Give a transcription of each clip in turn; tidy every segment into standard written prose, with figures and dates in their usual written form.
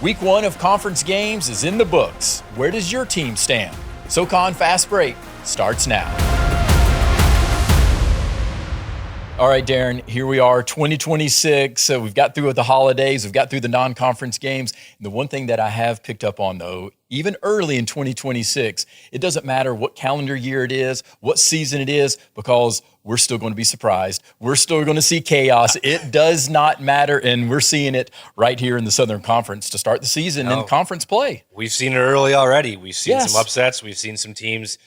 Week 1 of conference games is in the books. Where does your team stand? SoCon Fast Break starts now. All right, Darren, here we are, 2026. So we've got through with the holidays, we've got through the non-conference games. And the one thing that I have picked up on, though, even early in 2026, it doesn't matter what calendar year it is, what season it is, because we're still going to be surprised. We're still going to see chaos. It does not matter, and we're seeing it right here in the Southern Conference to start the season in conference play. We've seen it early already. We've seen some upsets. We've seen some teams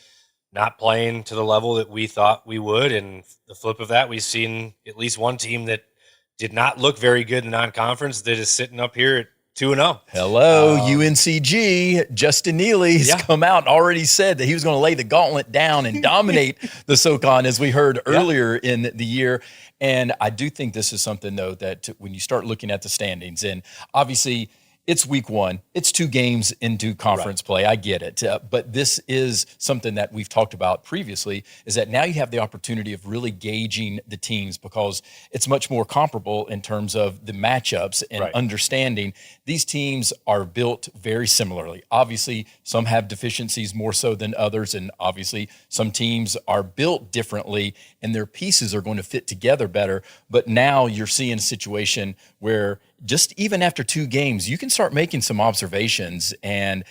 not playing to the level that we thought we would, and the flip of that, we've seen at least one team that did not look very good in the non-conference that is sitting up here at 2-0. Hello, UNCG. Justin Neely has come out and already said that he was going to lay the gauntlet down and dominate the SoCon, as we heard earlier in the year. And I do think this is something, though, that when you start looking at the standings, and obviously it's week 1. It's 2 games into conference play. I get it. But this is something that we've talked about previously, is that now you have the opportunity of really gauging the teams, because it's much more comparable in terms of the matchups and understanding. These teams are built very similarly. Obviously, some have deficiencies more so than others, and obviously some teams are built differently and their pieces are going to fit together better. But now you're seeing a situation where just even after 2 games, you can start making some observations and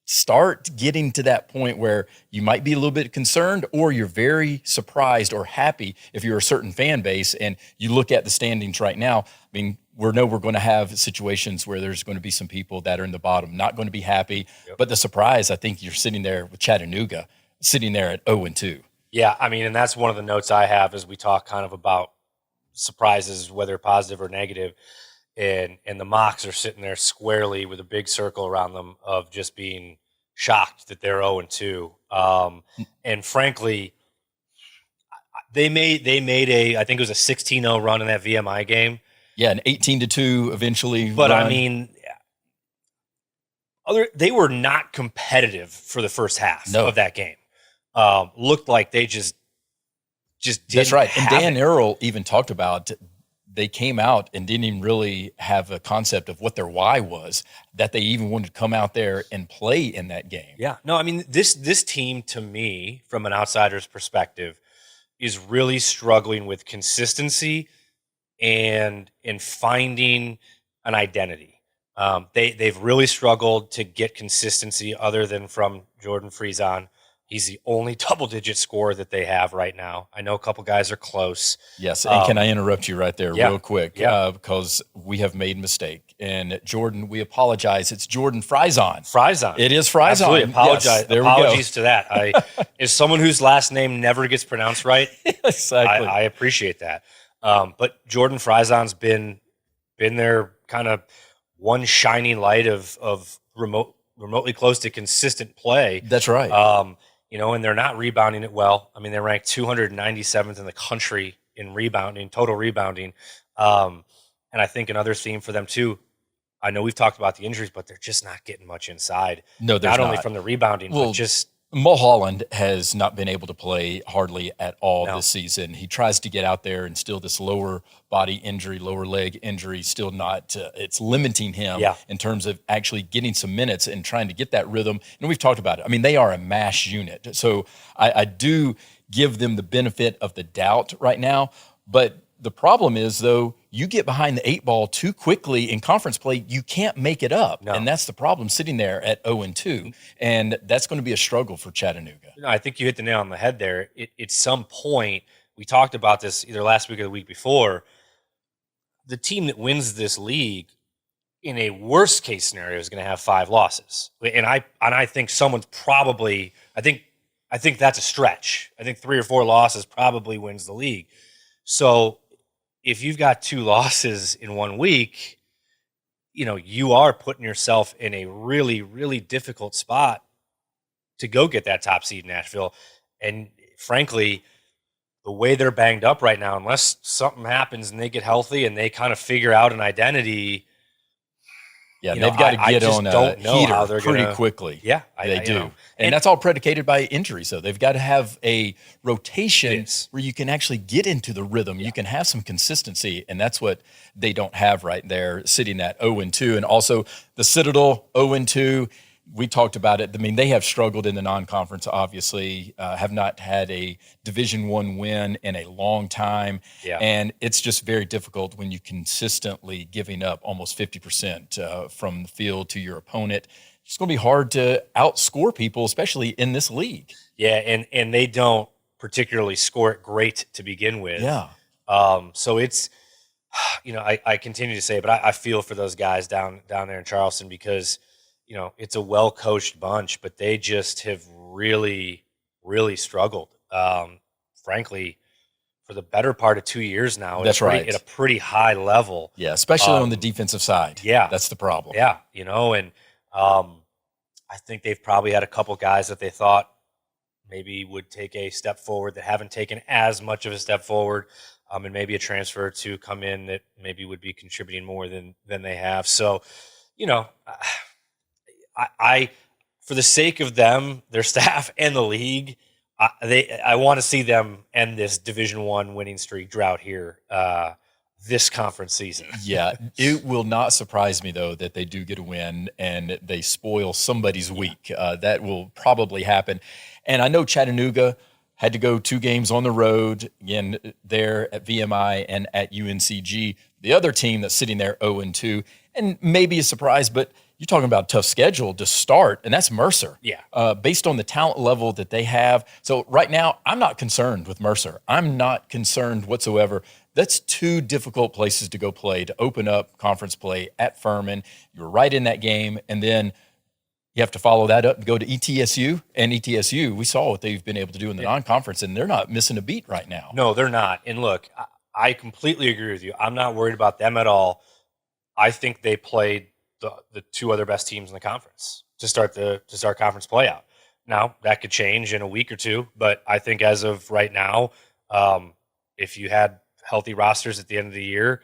start getting to that point where you might be a little bit concerned, or you're very surprised or happy if you're a certain fan base and you look at the standings right now. I mean, we're going to have situations where there's going to be some people that are in the bottom, not going to be happy. But the surprise, I think you're sitting there with Chattanooga, sitting there at 0-2. Yeah, I mean, and that's one of the notes I have as we talk kind of about surprises, whether positive or negative. And the Mocs are sitting there squarely with a big circle around them of just being shocked that they're 0-2. And frankly, they made I think it was a 16-0 run in that VMI game. Yeah, an 18-2 eventually. But run. I mean, they were not competitive for the first half of that game. Looked like they just didn't. That's right. And Dan it. Earl even talked about they came out and didn't even really have a concept of what their why was, that they even wanted to come out there and play in that game. Yeah. No, I mean, this team, to me, from an outsider's perspective, is really struggling with consistency and in finding an identity. They've really struggled to get consistency other than from Jordan Friesen. He's the only double-digit scorer that they have right now. I know a couple guys are close. Yes, and can I interrupt you right there real quick? Yeah. Because we have made a mistake. And Jordan, we apologize. It's Jordan Friesen. It is Friesen. Absolutely. Yes, Apologies to that. As someone whose last name never gets pronounced right, exactly. I appreciate that. But Jordan Friesen's been their kind of one shining light of remotely close to consistent play. That's right. And they're not rebounding it well. I mean, they're ranked 297th in the country in rebounding, total rebounding. And I think another theme for them too, I know we've talked about the injuries, but they're just not getting much inside. No, they're not. Not only from the rebounding, but just Mulholland has not been able to play hardly at all this season. He tries to get out there, and still this lower body injury, lower leg injury, still not, it's limiting him in terms of actually getting some minutes and trying to get that rhythm. And we've talked about it. I mean, they are a mash unit. So I do give them the benefit of the doubt right now. But the problem is, though, you get behind the 8 ball too quickly in conference play, you can't make it up. No. And that's the problem, sitting there at 0-2. And that's going to be a struggle for Chattanooga. I think you hit the nail on the head there. At some point, we talked about this either last week or the week before, the team that wins this league in a worst case scenario is going to have 5 losses. And I think someone's probably, I think that's a stretch. I think 3 or 4 losses probably wins the league. So if you've got 2 losses in 1 week, you are putting yourself in a really, really difficult spot to go get that top seed in Nashville. And frankly, the way they're banged up right now, unless something happens and they get healthy and they kind of figure out an identity, Yeah, they've got to get on a heater pretty quickly. Yeah, they do. And that's all predicated by injury. So they've got to have a rotation where you can actually get into the rhythm. Yeah. You can have some consistency, and that's what they don't have right there, sitting at 0-2. And also the Citadel 0-2. We talked about it. I mean, they have struggled in the non-conference, obviously, have not had a Division I win in a long time. Yeah. And it's just very difficult when you consistently giving up almost 50% from the field to your opponent. It's going to be hard to outscore people, especially in this league. Yeah, and they don't particularly score it great to begin with. Yeah. So it's, I continue to say it, but I feel for those guys down there in Charleston because – it's a well-coached bunch, but they just have really, really struggled. Frankly, for the better part of 2 years now. That's right. At a pretty high level. Yeah, especially on the defensive side. Yeah. That's the problem. Yeah, and I think they've probably had a couple guys that they thought maybe would take a step forward that haven't taken as much of a step forward, and maybe a transfer to come in that maybe would be contributing more than they have. So, I, for the sake of them, their staff, and the league, I want to see them end this Division I winning streak drought here this conference season. Yeah, it will not surprise me, though, that they do get a win and they spoil somebody's week. That will probably happen. And I know Chattanooga had to go 2 games on the road, again, there at VMI and at UNCG. The other team that's sitting there 0-2, and maybe a surprise, but you're talking about a tough schedule to start, and that's Mercer. Yeah. Based on the talent level that they have. So right now, I'm not concerned with Mercer. I'm not concerned whatsoever. That's 2 difficult places to go play, to open up conference play at Furman. You're right in that game, and then you have to follow that up and go to ETSU. And ETSU, we saw what they've been able to do in the non-conference, and they're not missing a beat right now. No, they're not. And look, I completely agree with you. I'm not worried about them at all. I think they played the 2 other best teams in the conference to start conference play out. Now that could change in a week or 2, but I think as of right now, if you had healthy rosters at the end of the year,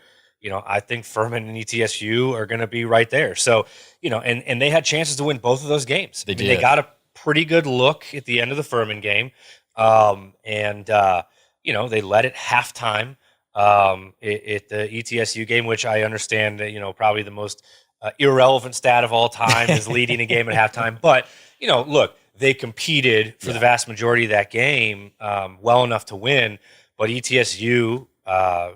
I think Furman and ETSU are going to be right there. So, and they had chances to win both of those games. They did. They got a pretty good look at the end of the Furman game. They led at halftime at the ETSU game, which I understand, probably the most irrelevant stat of all time is leading a game at halftime. But, look, they competed for the vast majority of that game well enough to win. But ETSU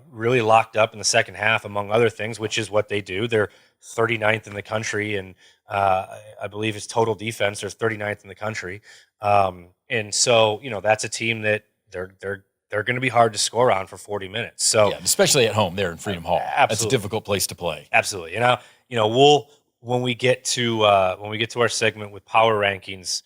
really locked up in the second half, among other things, which is what they do. They're 39th in the country, and I believe it's total defense. They're 39th in the country. And so, that's a team that they're going to be hard to score on for 40 minutes. So, especially at home there in Freedom Hall. Absolutely. That's a difficult place to play. Absolutely. We'll when we get to our segment with power rankings,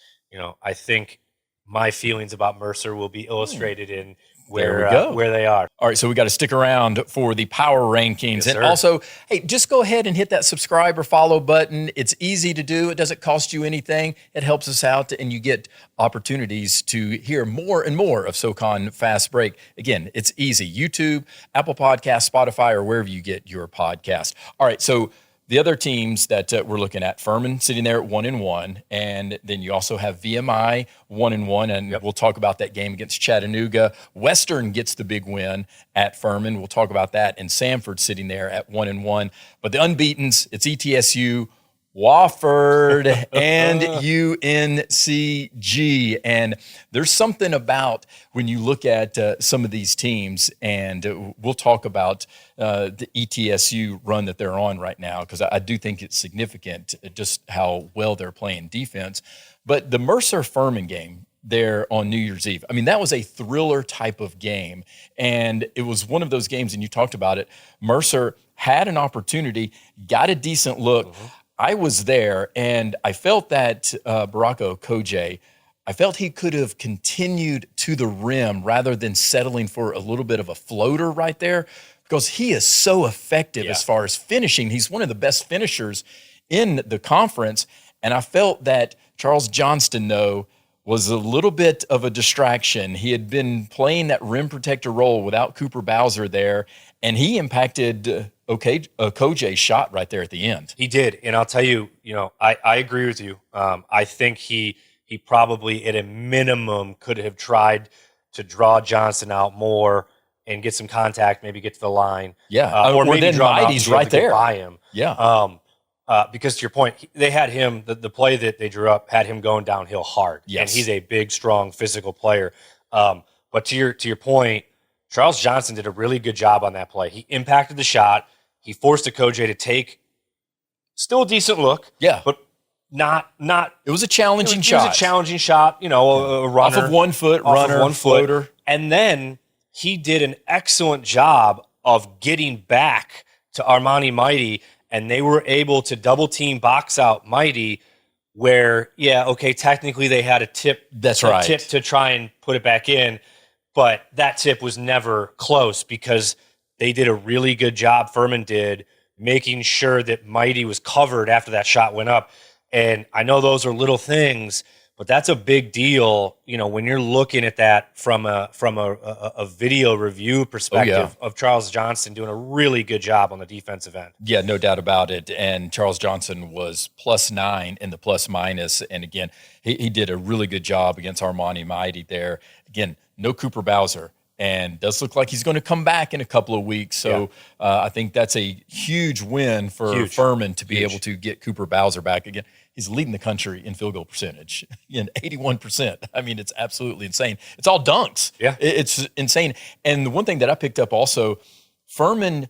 I think my feelings about Mercer will be illustrated in where they are. All right, so we got to stick around for the power rankings. Yes, and also, hey, just go ahead and hit that subscribe or follow button. It's easy to do. It doesn't cost you anything. It helps us out, and you get opportunities to hear more and more of SoCon Fast Break. Again, it's easy. YouTube, Apple Podcasts, Spotify, or wherever you get your podcast. All right, so the other teams that we're looking at, Furman sitting there at 1-1, and then you also have VMI 1-1, and we'll talk about that game against Chattanooga. Western gets the big win at Furman. We'll talk about that, and Samford sitting there at 1-1. But the unbeatens, it's ETSU, Wofford, and UNCG. And there's something about when you look at some of these teams, and we'll talk about the ETSU run that they're on right now, because I do think it's significant just how well they're playing defense. But the Mercer-Furman game there on New Year's Eve, I mean, that was a thriller type of game. And it was one of those games, and you talked about it, Mercer had an opportunity, got a decent look. Mm-hmm. I was there, and I felt that Barako Koje, I felt he could have continued to the rim rather than settling for a little bit of a floater right there, because he is so effective as far as finishing. He's one of the best finishers in the conference, and I felt that Charles Johnston, though, was a little bit of a distraction. He had been playing that rim protector role without Cooper Bowser there, and he impacted Kojay shot right there at the end. He did, and I'll tell you, I agree with you. I think he probably at a minimum could have tried to draw Johnson out more and get some contact, maybe get to the line. Yeah, or maybe then draw him out Mighty's and be able right to get there by him. Yeah. Because to your point, they had him, the play that they drew up had him going downhill hard. Yes. And he's a big, strong, physical player. But to your point, Charles Johnson did a really good job on that play. He impacted the shot. He forced Kojay to take still a decent look. Yeah. But not it was a challenging shot. It was a challenging shot, a runner. Off of 1 foot, runner, floater. And then he did an excellent job of getting back to Armani Mighty, and they were able to double team box out Mighty where, technically they had a tip. That's right. Tip to try and put it back in, but that tip was never close because they did a really good job, Furman did, making sure that Mighty was covered after that shot went up. And I know those are little things, but that's a big deal, when you're looking at that from a video review perspective of Charles Johnson doing a really good job on the defensive end. Yeah, no doubt about it. And Charles Johnson was +9 in the plus minus. And again, he did a really good job against Armani Mighty there. Again, no Cooper Bowser. And does look like he's going to come back in a couple of weeks. So I think that's a huge win for Furman to be able to get Cooper Bowser back again. He's leading the country in field goal percentage, 81%. I mean, it's absolutely insane. It's all dunks. Yeah. It's insane. And the one thing that I picked up also, Furman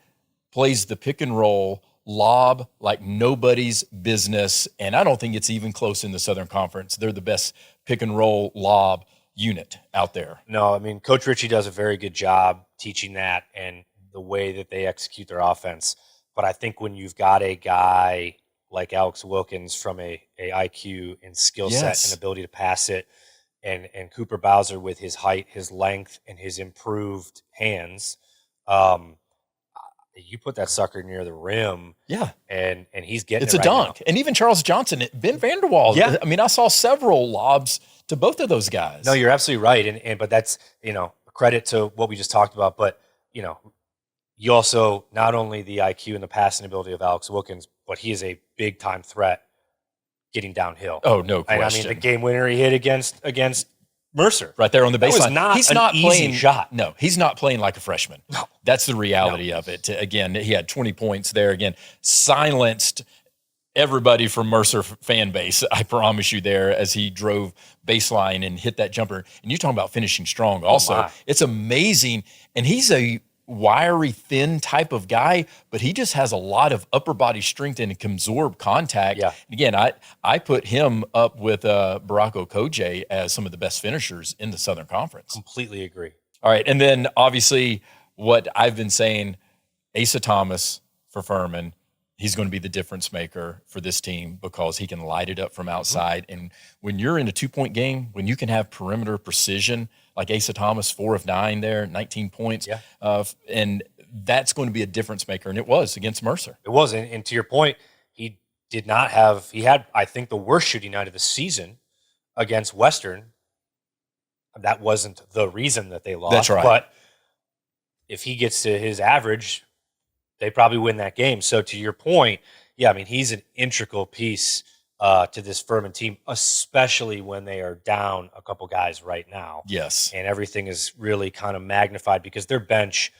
plays the pick and roll lob like nobody's business. And I don't think it's even close in the Southern Conference. They're the best pick and roll lob unit out there. No, I mean, Coach Ritchie does a very good job teaching that and the way that they execute their offense. But I think when you've got a guy like Alex Wilkins from a IQ and skill set and ability to pass it, and Cooper Bowser with his height, his length, and his improved hands, you put that sucker near the rim, and he's getting it's a dunk. And even Charles Johnson, Ben Vanderwall. Yeah, I mean, I saw several lobs to both of those guys. No, you're absolutely right, but that's credit to what we just talked about. But you also not only the IQ and the passing ability of Alex Wilkins, but he is a big time threat getting downhill. Oh, no question. And I mean, the game winner he hit against Mercer right there on the baseline. He's not easy playing shot. No, he's not playing like a freshman. No, that's the reality of it. Again, he had 20 points there. Again, silenced everybody from Mercer fan base, I promise you, there as he drove baseline and hit that jumper. And you're talking about finishing strong also. It's amazing. And he's a wiry, thin type of guy, but he just has a lot of upper body strength and can absorb contact. Yeah. Again, I put him up with Barako Kojay as some of the best finishers in the Southern Conference. Completely agree. All right. And then obviously what I've been saying, Asa Thomas for Furman, he's going to be the difference maker for this team because he can light it up from outside. Mm-hmm. And when you're in a 2-point game, when you can have perimeter precision, like Asa Thomas, 4 of 9 there, 19 points. Yeah. And that's going to be a difference maker. And it was against Mercer. It was. And to your point, he had, I think, the worst shooting night of the season against Western. That wasn't the reason that they lost. That's right. But if he gets to his average, they probably win that game. So to your point, yeah, I mean, he's an integral piece to this Furman team, especially when they are down a couple guys right now. Yes. And everything is really kind of magnified because their bench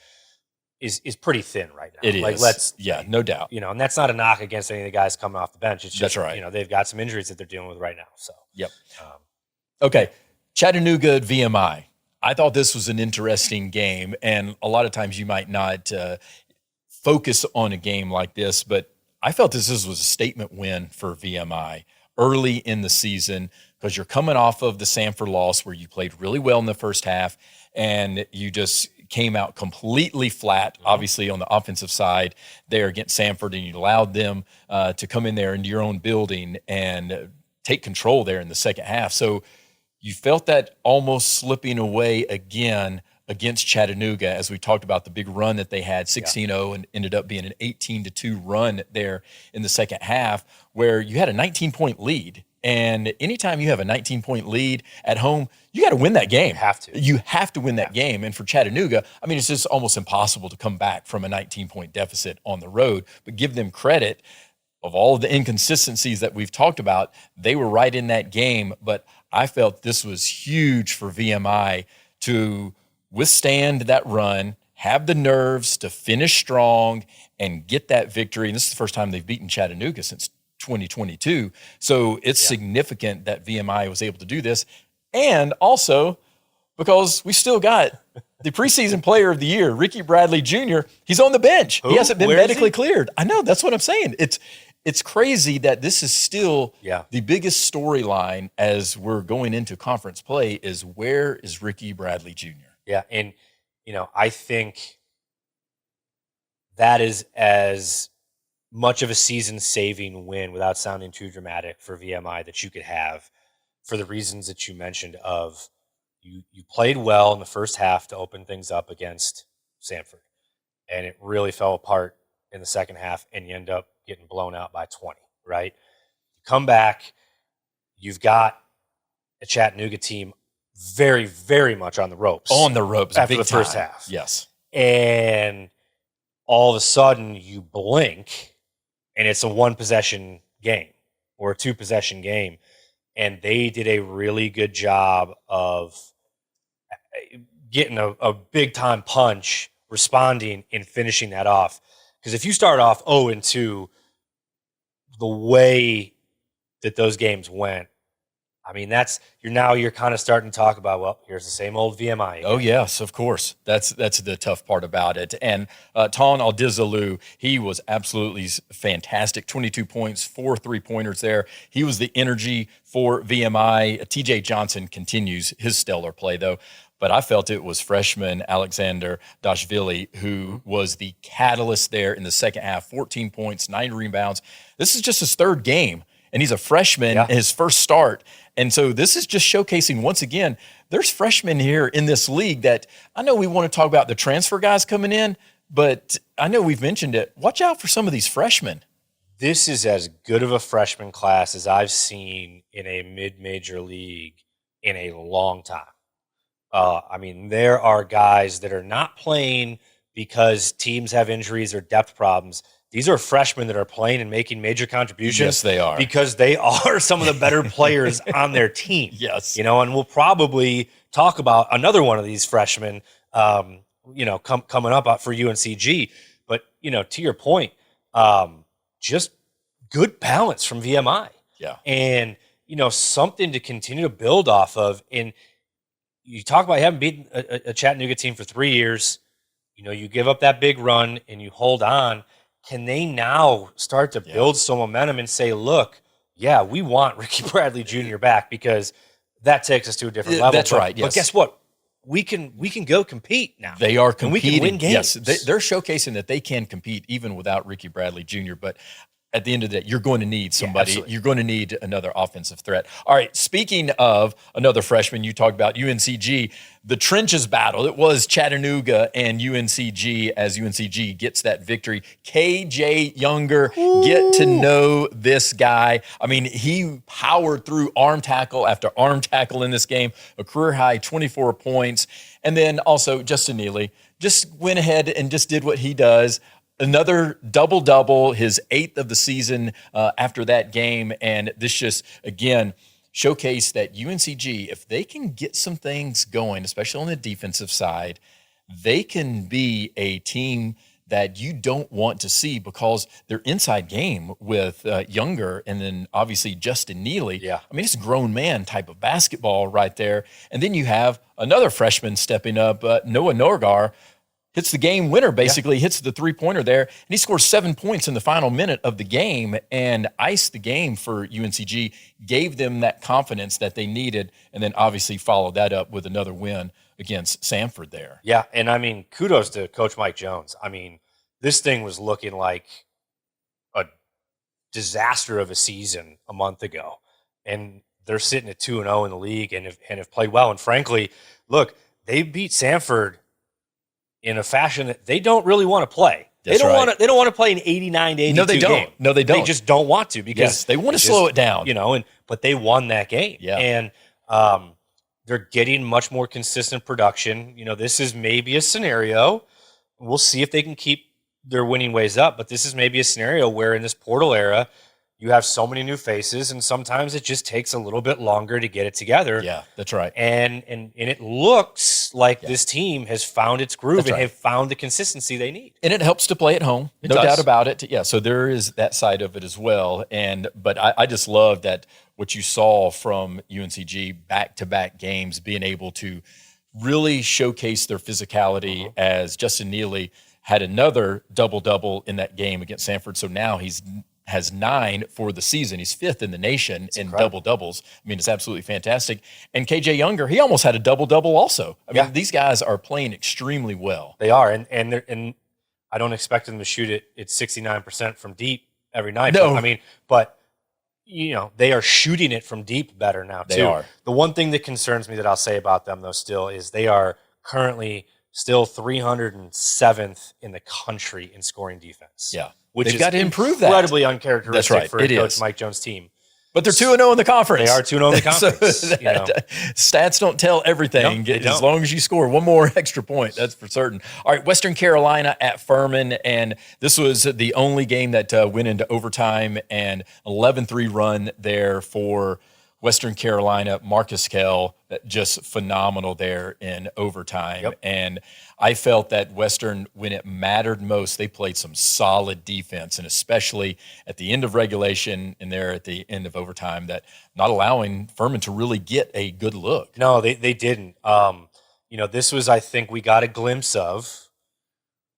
is pretty thin right now. It is. No doubt. And that's not a knock against any of the guys coming off the bench. It's just, that's right. They've got some injuries that they're dealing with right now. So, yep. Okay. Chattanooga at VMI. I thought this was an interesting game. And a lot of times you might not focus on a game like this, but I felt this was a statement win for VMI early in the season because you're coming off of the Samford loss where you played really well in the first half and you just came out completely flat, obviously on the offensive side there against Samford, and you allowed them to come in there into your own building and take control there in the second half. So you felt that almost slipping away again against Chattanooga, as we talked about the big run that they had, 16-0, and ended up being an 18-2 run there in the second half, where you had a 19-point lead And anytime you have a 19-point lead at home, you got to win that game. You have to win that game. And for Chattanooga, I mean, it's just almost impossible to come back from a 19-point deficit on the road. But give them credit. Of all of the inconsistencies that we've talked about, they were right in that game. But I felt this was huge for VMI to withstand that run, have the nerves to finish strong and get that victory. And this is the first time they've beaten Chattanooga since 2022. So it's significant that VMI was able to do this. And also because we still got the preseason player of the year, Ricky Bradley Jr. He's on the bench. Who? He hasn't been medically cleared. I know. That's what I'm saying. It's crazy that this is still the biggest storyline as we're going into conference play is where is Ricky Bradley Jr.? Yeah. And, I think that is as much of a season-saving win without sounding too dramatic for VMI that you could have for the reasons that you mentioned of you played well in the first half to open things up against Samford, and it really fell apart in the second half, and you end up getting blown out by 20, right? You come back, you've got a Chattanooga team very, very much on the ropes. On the ropes after the first half. Yes. And all of a sudden you blink and it's a one-possession game or a two-possession game. And they did a really good job of getting a big-time punch, responding, and finishing that off. Because if you start off 0-2, the way that those games went, I mean, you're kind of starting to talk about, well, here's the same old VMI again. Oh, yes, of course. That's the tough part about it. And Ton Aldizalu, he was absolutely fantastic. 22 points, 4 3-pointers there. He was the energy for VMI. TJ Johnson continues his stellar play, though. But I felt it was freshman Alexander Dashvili who was the catalyst there in the second half. 14 points, 9 rebounds. This is just his third game, and he's a freshman, his first start. And so this is just showcasing, once again, there's freshmen here in this league that I know we want to talk about the transfer guys coming in, but I know we've mentioned it. Watch out for some of these freshmen. This is as good of a freshman class as I've seen in a mid-major league in a long time. I mean, there are guys that are not playing because teams have injuries or depth problems. These are freshmen that are playing and making major contributions. Yes, they are. Because they are some of the better players on their team. Yes. And we'll probably talk about another one of these freshmen, coming up for UNCG. But, to your point, just good balance from VMI. Yeah. And, something to continue to build off of. And you talk about having beaten a Chattanooga team for 3 years. You give up that big run and you hold on. Can they now start to build some momentum and say, look, we want Ricky Bradley Jr. back because that takes us to a different level. That's right, yes. But guess what? We can go compete now. They are competing. And we can win games. Yes, they're showcasing that they can compete even without Ricky Bradley Jr., but at the end of the day, you're going to need somebody. You're going to need another offensive threat. All right, speaking of another freshman, you talked about UNCG, the trenches battle. It was Chattanooga and UNCG as UNCG gets that victory. KJ Younger, get to know this guy. I mean, he powered through arm tackle after arm tackle in this game, a career high 24 points. And then also Justin Neely just went ahead and just did what he does. Another double-double, his 8th of the season after that game. And this just, again, showcased that UNCG, if they can get some things going, especially on the defensive side, they can be a team that you don't want to see because their inside game with Younger and then obviously Justin Neely. Yeah. I mean, it's a grown man type of basketball right there. And then you have another freshman stepping up, Noah Norgar, hits the game winner, basically, hits the three-pointer there, and he scores 7 points in the final minute of the game and iced the game for UNCG, gave them that confidence that they needed, and then obviously followed that up with another win against Samford there. Yeah, and I mean, kudos to Coach Mike Jones. I mean, this thing was looking like a disaster of a season a month ago, and they're sitting at 2-0 in the league and have played well. And frankly, look, they beat Samford in a fashion that they don't really want to play. They don't want to. They don't want to play an 89-82 No, they don't. game. No, they don't. They just don't want to because they want to slow it down. But they won that game. Yeah. And they're getting much more consistent production. This is maybe a scenario. We'll see if they can keep their winning ways up. But this is maybe a scenario where in this portal era, you have so many new faces, and sometimes it just takes a little bit longer to get it together. Yeah, that's right. And it looks like this team has found its groove and have found the consistency they need. And it helps to play at home, no doubt about it. Yeah, so there is that side of it as well. But I just love that what you saw from UNCG back-to-back games, being able to really showcase their physicality as Justin Neely had another double-double in that game against Samford. So now has 9 for the season. He's 5th in the nation in double-doubles. I mean, it's absolutely fantastic. And KJ Younger, he almost had a double-double also. I mean, these guys are playing extremely well. They are, and I don't expect them to shoot it at 69% from deep every night. No. But they are shooting it from deep better now, too. They are. The one thing that concerns me that I'll say about them, though, still, is they are currently still 307th in the country in scoring defense. Yeah. Which They've is got to improve that. Incredibly uncharacteristic for Coach is. Mike Jones' team. But they're 2-0 in the conference. They are 2-0 in the conference. So stats don't tell everything. No, they as don't. long as you score one more extra point, that's for certain. All right, Western Carolina at Furman, and this was the only game that went into overtime, and 11-3 run there for Western Carolina. Marcus Kell, just phenomenal there in overtime. Yep. And I felt that Western, when it mattered most, they played some solid defense, and especially at the end of regulation and there at the end of overtime, that not allowing Furman to really get a good look. No, they didn't. This was, I think, we got a glimpse of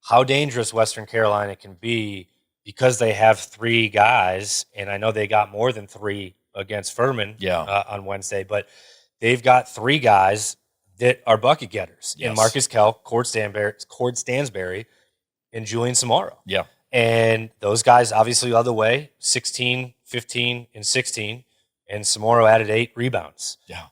how dangerous Western Carolina can be because they have 3 guys, and I know they got more than 3 against Furman on Wednesday, but they've got 3 guys that are bucket getters in Marcus Kell, Cord Stansberry, and Julian Samaro. Yeah. And those guys obviously led the way, 16, 15, and 16, and Samaro added 8 rebounds. Yeah.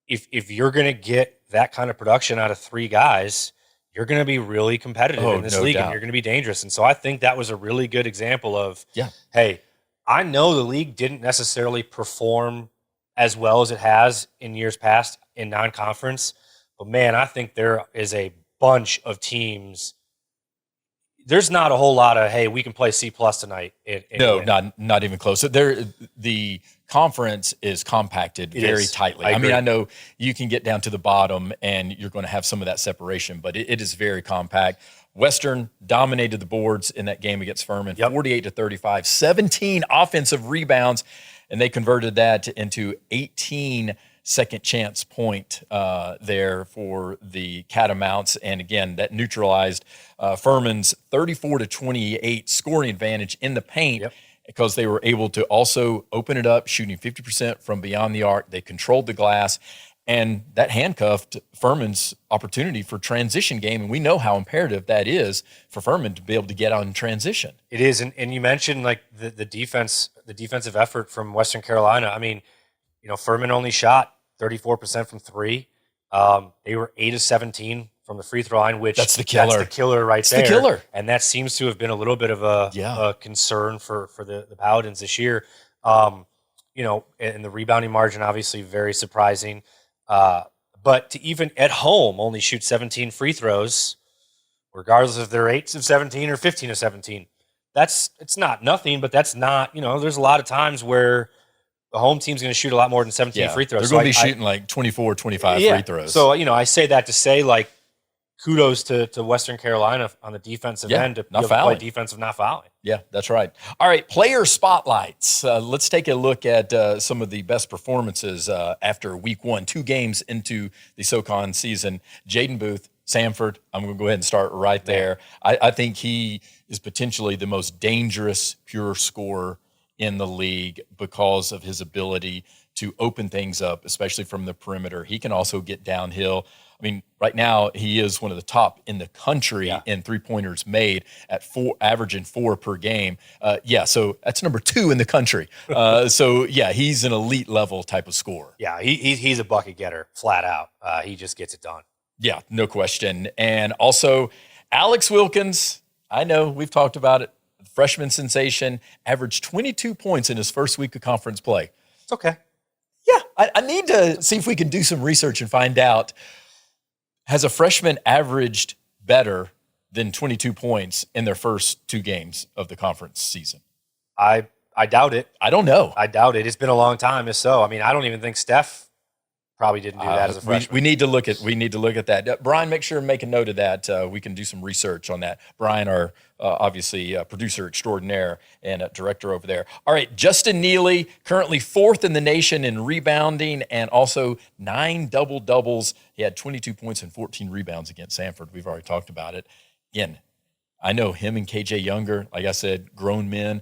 If you're going to get that kind of production out of 3 guys, you're going to be really competitive in this league, and you're going to be dangerous. And so I think that was a really good example of, hey, I know the league didn't necessarily perform as well as it has in years past in non-conference, but man, I think there is a bunch of teams. There's not a whole lot of, hey, we can play C+ tonight. No, not even close. So the conference is compacted very tightly. I mean, I know you can get down to the bottom and you're going to have some of that separation, but it is very compact. Western dominated the boards in that game against Furman, 48-35, 17 offensive rebounds, and they converted that into 18 second chance point there for the Catamounts. And again, that neutralized Furman's 34-28 scoring advantage in the paint because they were able to also open it up, shooting 50% from beyond the arc. They controlled the glass. And that handcuffed Furman's opportunity for transition game. And we know how imperative that is for Furman to be able to get on transition. It is. And you mentioned like the defensive effort from Western Carolina. I mean, Furman only shot 34% from 3. They were 8 of 17 from the free throw line, which that's the killer. That's the killer right there. The killer. And that seems to have been a little bit of a concern for the Paladins this year. And the rebounding margin, obviously very surprising. But to even at home only shoot 17 free throws, regardless if they're 8 of 17 or 15 of 17, it's not nothing, but that's not, there's a lot of times where the home team's going to shoot a lot more than 17 free throws. They're going to be shooting like 24, 25 free throws. So, I say that to say like kudos to Western Carolina on the defensive end to not fouling. Play defensive, not fouling. Yeah, that's right. All right, player spotlights. Let's take a look at some of the best performances after week 1, 2 games into the SoCon season. Jaden Booth, Samford, I'm going to go ahead and start right there. I think he is potentially the most dangerous pure scorer in the league because of his ability to open things up, especially from the perimeter. He can also get downhill. I mean, right now he is one of the top in the country in 3-pointers made at averaging 4 per game. So that's number 2 in the country. He's an elite level type of scorer. Yeah, he's a bucket getter, flat out. He just gets it done. Yeah, no question. And also Alex Wilkins, I know. We've talked about it. Freshman sensation averaged 22 points in his first week of conference play. It's okay. Yeah, I need to see if we can do some research and find out, has a freshman averaged better than 22 points in their first 2 games of the conference season? I doubt it. I don't know. I doubt it. It's been a long time, if so. I mean, I don't even think Steph probably didn't do that as a freshman. We need to look at that. Brian, make sure and make a note of that. We can do some research on that. Brian, our obviously producer extraordinaire and director over there. All right, Justin Neely, currently 4th in the nation in rebounding and also 9 double-doubles. He had 22 points and 14 rebounds against Samford. We've already talked about it. Again, I know him and KJ Younger, like I said, grown men.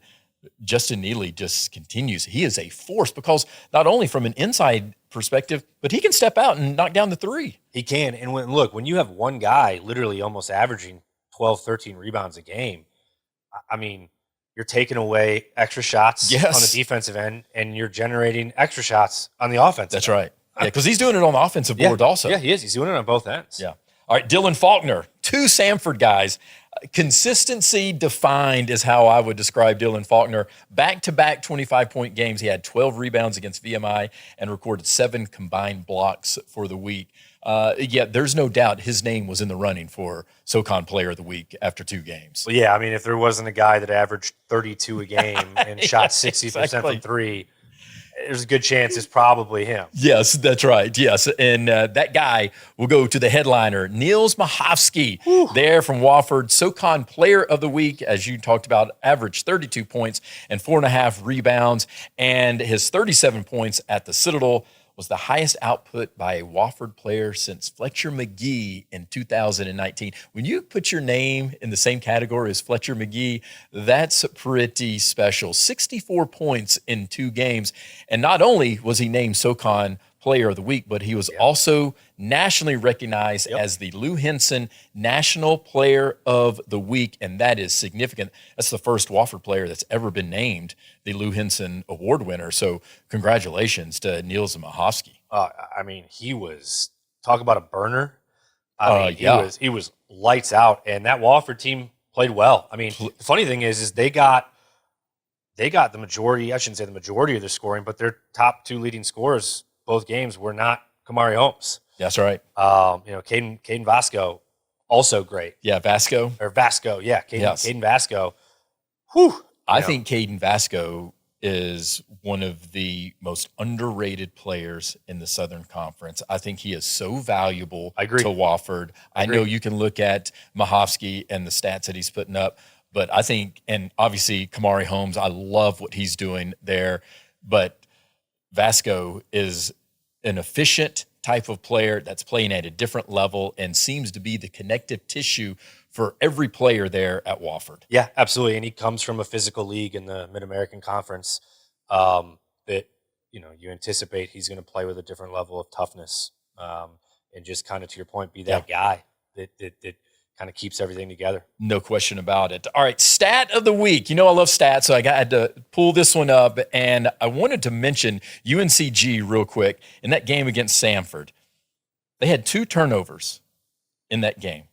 Justin Neely just continues. He is a force because not only from an inside perspective, but he can step out and knock down the 3. He can. And when you have one guy literally almost averaging 12, 13 rebounds a game, I mean, you're taking away extra shots on the defensive end and you're generating extra shots on the offensive That's end. right. Yeah, because he's doing it on the offensive board also. Yeah, he is. He's doing it on both ends. Yeah. All right, Dylan Faulkner, 2 Samford guys. Consistency defined is how I would describe Dylan Faulkner. Back-to-back 25-point games. He had 12 rebounds against VMI and recorded 7 combined blocks for the week. There's no doubt his name was in the running for SoCon Player of the Week after 2 games. Well, yeah, I mean, if there wasn't a guy that averaged 32 a game and shot 60% from 3, there's a good chance it's probably him. Yes, that's right. Yes. And that guy will go to the headliner, Nils Machowski, there from Wofford, SoCon Player of the Week, as you talked about, averaged 32 points and 4.5 rebounds. And his 37 points at the Citadel was the highest output by a Wofford player since Fletcher McGee in 2019. When you put your name in the same category as Fletcher McGee, that's pretty special. 64 points in 2 games. And not only was he named SoCon Player of the Week, but he was also nationally recognized as the Lou Henson National Player of the Week, and that is significant. That's the first Wofford player that's ever been named the Lou Henson Award winner. So congratulations to Nils Machowski. I mean, he was, talk about a burner. He was lights out, and that Wofford team played well. I mean, the funny thing is they got the majority, I shouldn't say the majority of their scoring, but their top 2 leading scorers both games were not Kamari Holmes. That's right. Caden Vasco, also great. Yeah, Vasco. Yeah, Caden Vasco. Whew. I think Caden Vasco is one of the most underrated players in the Southern Conference. I think he is so valuable to Wofford. I know you can look at Machowski and the stats that he's putting up, but I think, and obviously Kamari Holmes, I love what he's doing there, but Vasco is an efficient type of player that's playing at a different level and seems to be the connective tissue for every player there at Wofford. Yeah, absolutely. And he comes from a physical league in the Mid-American Conference that, you anticipate he's going to play with a different level of toughness and just kind of, to your point, be that guy that kind of keeps everything together. No question about it. All right, stat of the week. I love stats, so I had to pull this one up, and I wanted to mention UNCG real quick. In that game against Samford, they had 2 turnovers in that game.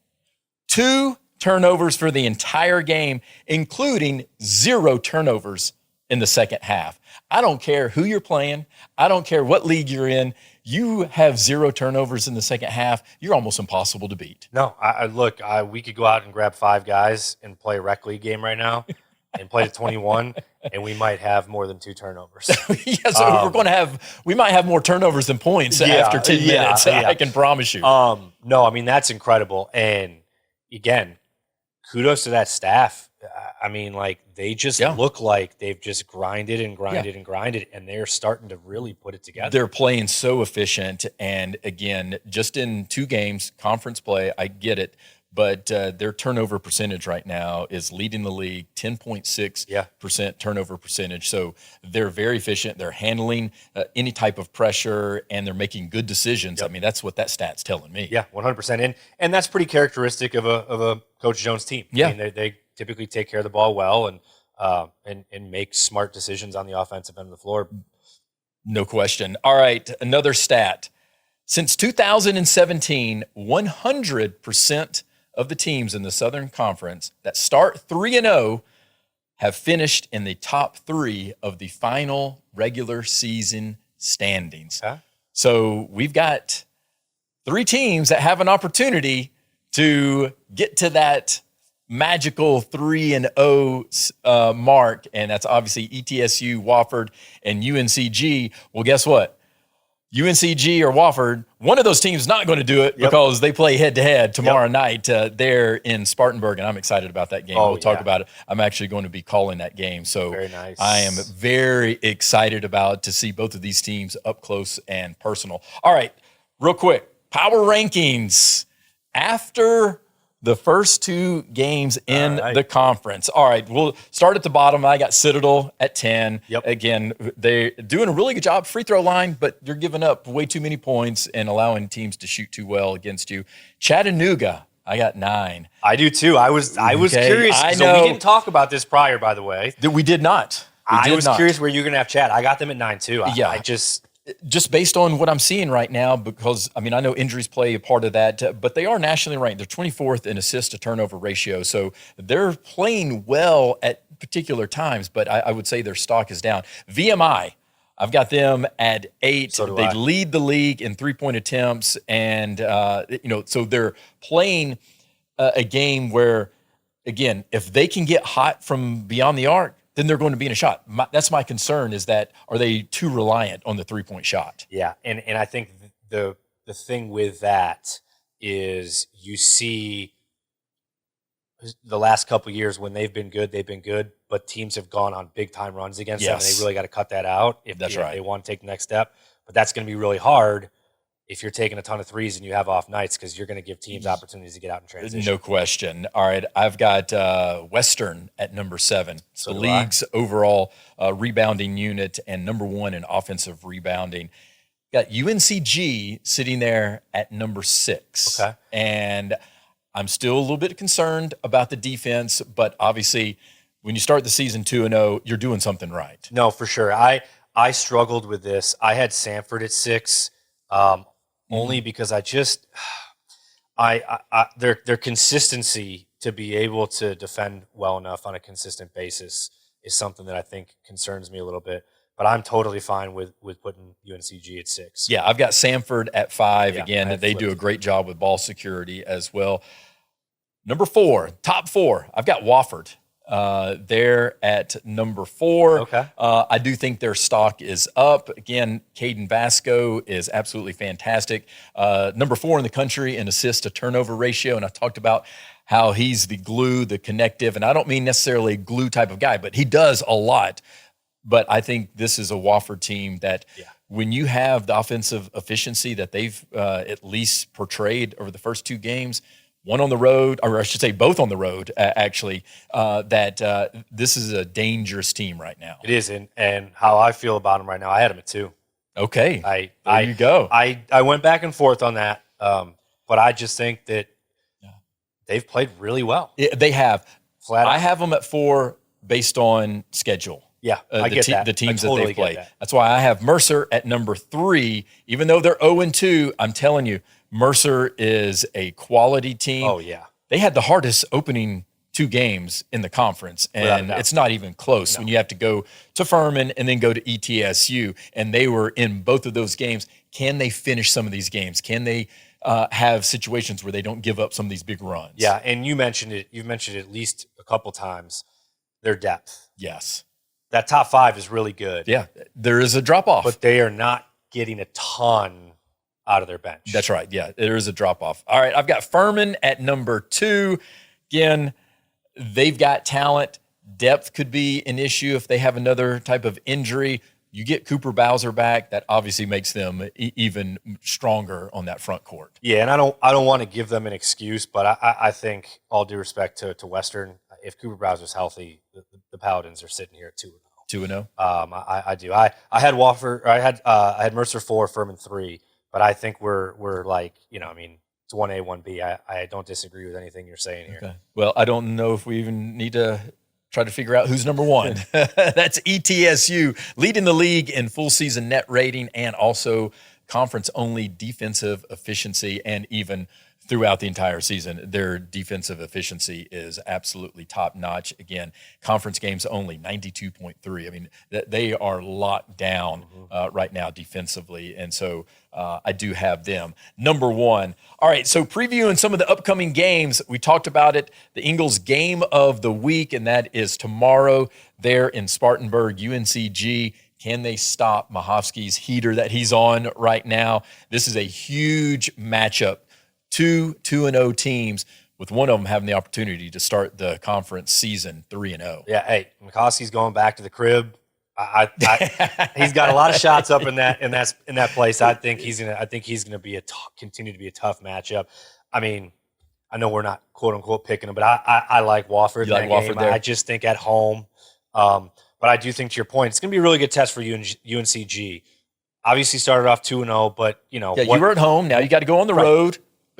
2 turnovers for the entire game, including 0 turnovers in the second half. I don't care who you're playing. I don't care what league you're in. You have 0 turnovers in the second half, you're almost impossible to beat. No, we could go out and grab 5 guys and play a rec league game right now and play to 21, and we might have more than 2 turnovers. We might have more turnovers than points after 10 minutes. I can promise you. No, I mean, that's incredible. And again, kudos to that staff. I mean, they just look like they've just grinded and grinded, and they're starting to really put it together. They're playing so efficient, and again, just in 2 games, conference play, I get it, but their turnover percentage right now is leading the league, 10.6% turnover percentage. So they're very efficient. They're handling any type of pressure, and they're making good decisions. I mean, that's what that stat's telling me. Yeah, 100%. And that's pretty characteristic of a Coach Jones team. Yeah. I mean, they typically take care of the ball well and make smart decisions on the offensive end of the floor. No question. All right, another stat. Since 2017, 100% of the teams in the Southern Conference that start 3-0 have finished in the top 3 of the final regular season standings. Okay. So we've got 3 teams that have an opportunity to get to that magical 3-0 mark, and that's obviously ETSU, Wofford, and UNCG. Well, guess what? UNCG or Wofford, one of those teams is not going to do it because they play head-to-head tomorrow night there in Spartanburg, and I'm excited about that game. We'll talk about it. I'm actually going to be calling that game, so very nice. I am very excited to see both of these teams up close and personal. All right, real quick, power rankings after the first 2 games in the conference. All right, we'll start at the bottom. I got Citadel at 10. Yep. Again, they're doing a really good job free throw line, but you're giving up way too many points and allowing teams to shoot too well against you. Chattanooga, I got 9. I do too. I was curious. I So know. we didn't talk about this prior, by the way. We did not. I was curious where you're going to have Chad. I got them at 9 too. Yeah. I just based on what I'm seeing right now, because, I mean, I know injuries play a part of that, but they are nationally ranked. They're 24th in assist to turnover ratio. So they're playing well at particular times, but I would say their stock is down. VMI, I've got them at 8. So do they I. lead the league in 3-point attempts. And, so they're playing a game where, again, if they can get hot from beyond the arc, then they're going to be in a shot. That's my concern, is that are they too reliant on the 3-point shot? Yeah, and I think the thing with that is you see the last couple of years when they've been good, but teams have gone on big time runs against them, and they really got to cut that out if they want to take the next step. But that's going to be really hard if you're taking a ton of threes and you have off nights, because you're going to give teams opportunities to get out in transition. No question. All right, I've got Western at number 7. So the league's overall rebounding unit and number 1 in offensive rebounding. Got UNCG sitting there at number 6. Okay. And I'm still a little bit concerned about the defense, but obviously when you start the season 2-0, you're doing something right. No, for sure. I struggled with this. I had Samford at 6. Only because their consistency to be able to defend well enough on a consistent basis is something that I think concerns me a little bit. But I'm totally fine with putting UNCG at 6. Yeah, I've got Samford at 5. Yeah, Again, they do a great job with ball security as well. Number 4, top 4, I've got Wofford. They're at number 4. Okay. I do think their stock is up. Again, Caden Vasco is absolutely fantastic. Number 4 in the country in assist to turnover ratio. And I talked about how he's the glue, the connective. And I don't mean necessarily glue type of guy, but he does a lot. But I think this is a Wofford team that when you have the offensive efficiency that they've at least portrayed over the first 2 games, one on the road, or I should say both on the road, actually, that this is a dangerous team right now. It is, and how I feel about them right now, I had them at 2. Okay, there you go. I went back and forth on that, but I just think that they've played really well. They have. Flat out. I have them at 4 based on schedule. Yeah, I get that. The teams I totally that they've played. that. That's why I have Mercer at number 3. Even though they're 0-2, I'm telling you, Mercer is a quality team. Oh, yeah. They had the hardest opening 2 games in the conference, and it's not even close when you have to go to Furman and then go to ETSU, and they were in both of those games. Can they finish some of these games? Can they have situations where they don't give up some of these big runs? Yeah, and you mentioned it. You've mentioned it at least a couple times, their depth. Yes. That top 5 is really good. Yeah, there is a drop-off. But they are not getting a ton out of their bench. That's right. Yeah, there is a drop-off. All right, I've got Furman at number 2. Again, they've got talent. Depth could be an issue if they have another type of injury. You get Cooper Bowser back, that obviously makes them even stronger on that front court. Yeah, and I don't want to give them an excuse, but I think, all due respect to Western, if Cooper Bowser's healthy, the Paladins are sitting here at 2-0. 2-0. I do. I had Wofford. I had Mercer 4, Furman 3, but I think we're like, it's 1A, 1B. I don't disagree with anything you're saying here. Okay. Well, I don't know if we even need to try to figure out who's number 1. That's ETSU, leading the league in full season net rating and also conference only defensive efficiency and even throughout the entire season. Their defensive efficiency is absolutely top notch. Again, conference games only 92.3. I mean, they are locked down right now defensively. And so I do have them number one. All right. So previewing some of the upcoming games, we talked about it, the Ingles game of the week, and that is tomorrow there in Spartanburg, UNCG. Can they stop Machowski's heater that he's on right now? This is a huge matchup. 2-0 teams, with one of them having the opportunity to start the conference season 3-0. Yeah, hey, Machowski's going back to the crib. He's got a lot of shots up in that place. I think he's gonna continue to be a tough matchup. I mean, I know we're not quote unquote picking him, but I like Wofford. You like Wofford there? I just think at home, but I do think to your point, it's gonna be a really good test for UNCG. Obviously, started off 2-0, but you know, you were at home. Now you got to go on the road.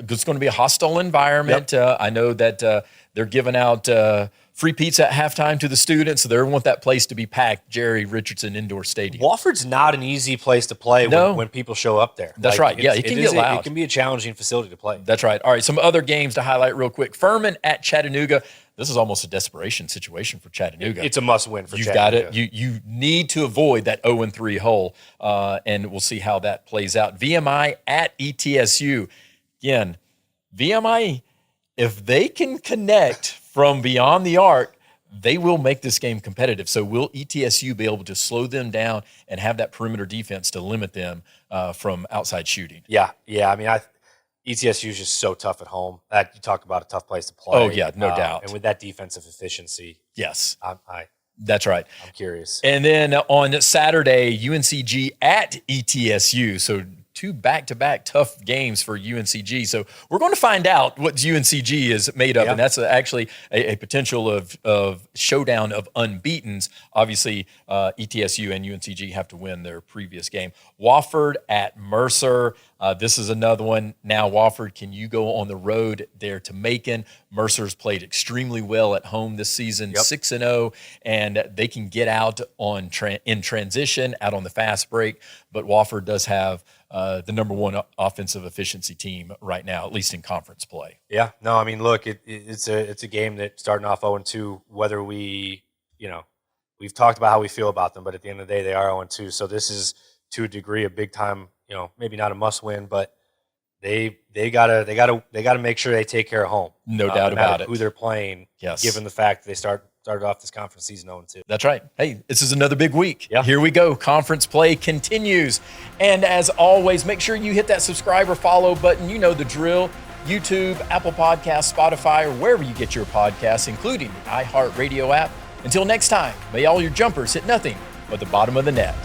It's going to be a hostile environment. Yep. I know that they're giving out free pizza at halftime to the students, so they want that place to be packed. Jerry Richardson Indoor Stadium. Wofford's not an easy place to play when people show up there. That's right. Yeah, it can get loud. It can be a challenging facility to play. That's right. All right, some other games to highlight real quick. Furman at Chattanooga. This is almost a desperation situation for Chattanooga. It's a must-win for Chattanooga. You've got it. You need to avoid that 0-3 hole, and we'll see how that plays out. VMI at ETSU. Again, VMI, if they can connect from beyond the arc, they will make this game competitive. So will ETSU be able to slow them down and have that perimeter defense to limit them from outside shooting? Yeah. I mean, ETSU is just so tough at home. That you talk about a tough place to play. Oh yeah, no doubt. And with that defensive efficiency, yes, that's right. I'm curious. And then on Saturday, UNCG at ETSU. So 2 back-to-back tough games for UNCG. So we're going to find out what UNCG is made of, and that's actually a potential of showdown of unbeatens. Obviously, ETSU and UNCG have to win their previous game. Wofford at Mercer. This is another one. Now, Wofford, can you go on the road there to Macon? Mercer's played extremely well at home this season, 6-0, and they can get out in transition, out on the fast break. But Wofford does have the number one offensive efficiency team right now, at least in conference play. Yeah, no, I mean, look, it's a game that starting off 0-2, whether we've talked about how we feel about them, but at the end of the day, they are 0-2. So this is to a degree a big time, maybe not a must win, but they gotta make sure they take care of home. No doubt about it. Who they're playing, yes, given the fact that they started off this conference season 0-2. That's right. Hey, this is another big week. Yeah. Here we go. Conference play continues. And as always, make sure you hit that subscribe or follow button. You know the drill. YouTube, Apple Podcasts, Spotify, or wherever you get your podcasts, including the iHeartRadio app. Until next time, may all your jumpers hit nothing but the bottom of the net.